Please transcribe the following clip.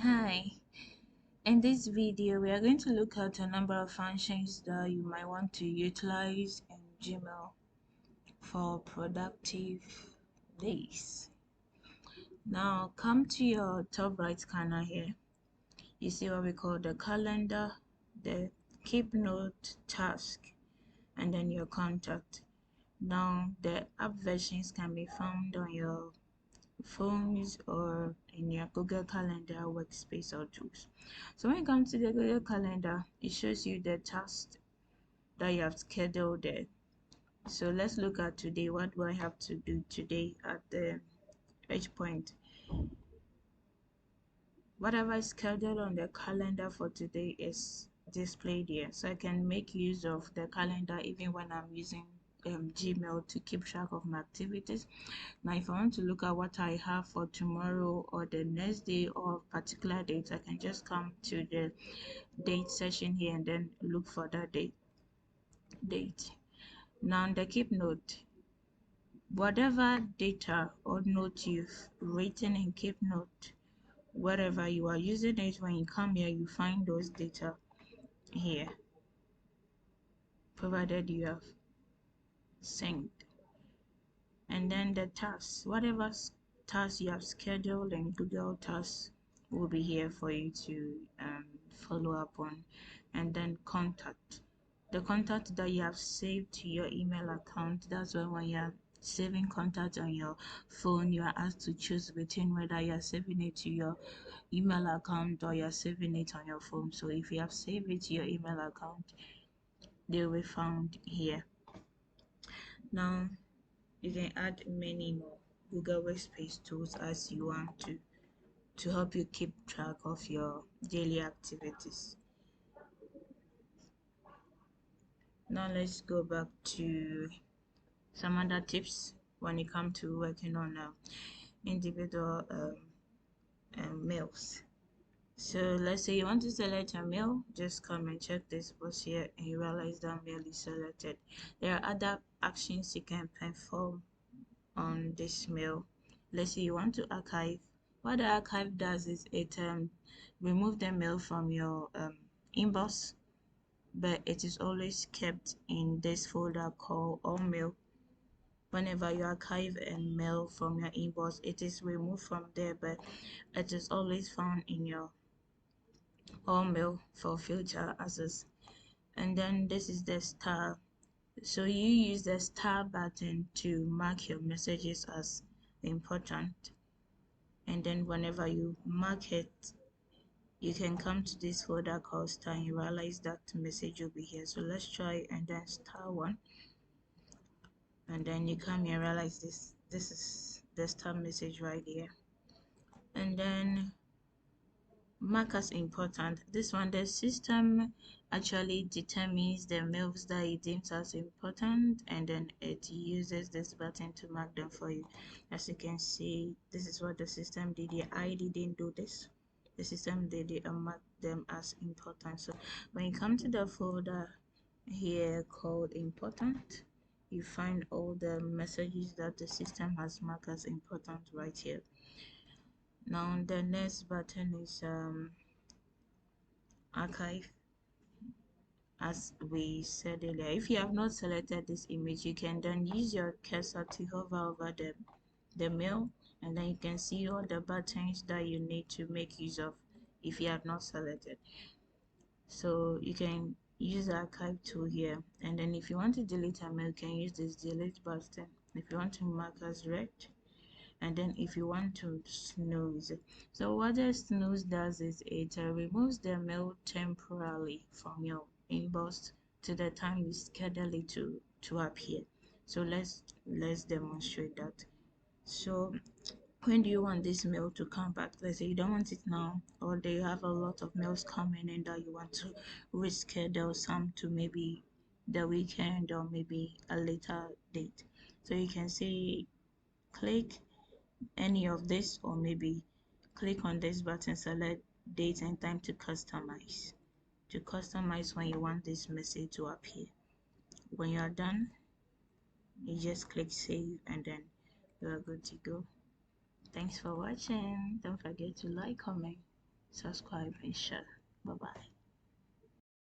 Hi, in this video we are going to look at a number of functions that you might want to utilize in Gmail for productive days. Now come to your top right corner here. You see what we call the calendar, the keep note, task, and then your contact. Now the app versions can be found on your phones or in your Google Calendar workspace or tools. So when it comes to the Google Calendar, it shows you the tasks that you have scheduled there. So let's look at today. What do I have to do today at the each point? Whatever is scheduled on the calendar for today is displayed here. So I can make use of the calendar even when I'm using Gmail to keep track of my activities. Now if I want to look at what I have for tomorrow or the next day or particular dates, I can just come to the date section here and then look for that date. Now the keep note, whatever data or note you've written in keep note, wherever you are using it, when you come here you find those data here, provided you have synced. And then the tasks, whatever tasks you have scheduled in Google Tasks will be here for you to follow up on. And then contact, the contact that you have saved to your email account. That's when you're saving contact on your phone, you are asked to choose between whether you're saving it to your email account or you're saving it on your phone. So if you have saved it to your email account, they will be found here. Now you can add many more Google Workspace tools as you want to help you keep track of your daily activities. Now let's go back to some other tips when it comes to working on individual mails. So let's say you want to select a mail, just come and check this box here and you realize that mail is selected. There are other actions you can perform on this mail. Let's say you want to archive. What the archive does is it remove the mail from your inbox, but it is always kept in this folder called all mail. Whenever you archive a mail from your inbox, it is removed from there, but it is always found in your all mail for future access. And then this is the star. So you use the star button to mark your messages as important, and then whenever you mark it, you can come to this folder called star and you realize that message will be here. So let's try and then star one, and then you come here and realize this is the star message right here. And then mark as important. This one, the system actually determines the mails that it deems as important, and then it uses this button to mark them for you. As you can see, this is what the system did here. I didn't do this. The system did it and mark them as important. So when you come to the folder here called important, you find all the messages that the system has marked as important right here. Now the next button is archive. As we said earlier, if you have not selected this image, you can then use your cursor to hover over the mail, and then you can see all the buttons that you need to make use of if you have not selected. So you can use the archive tool here, and then if you want to delete a mail, you can use this delete button. If you want to mark as read, and then if you want to snooze. So what the snooze does is it removes the mail temporarily from your inbox to the time you schedule it to appear. So let's demonstrate that. So when do you want this mail to come back? Let's say you don't want it now, or they have a lot of mails coming in that you want to reschedule some to maybe the weekend or maybe a later date. So you can say click any of this, or maybe click on this button, select date and time to customize when you want this message to appear. When you are done, you just click save and then you are good to go. Thanks for watching. Don't forget to like, comment, subscribe and share. Bye bye.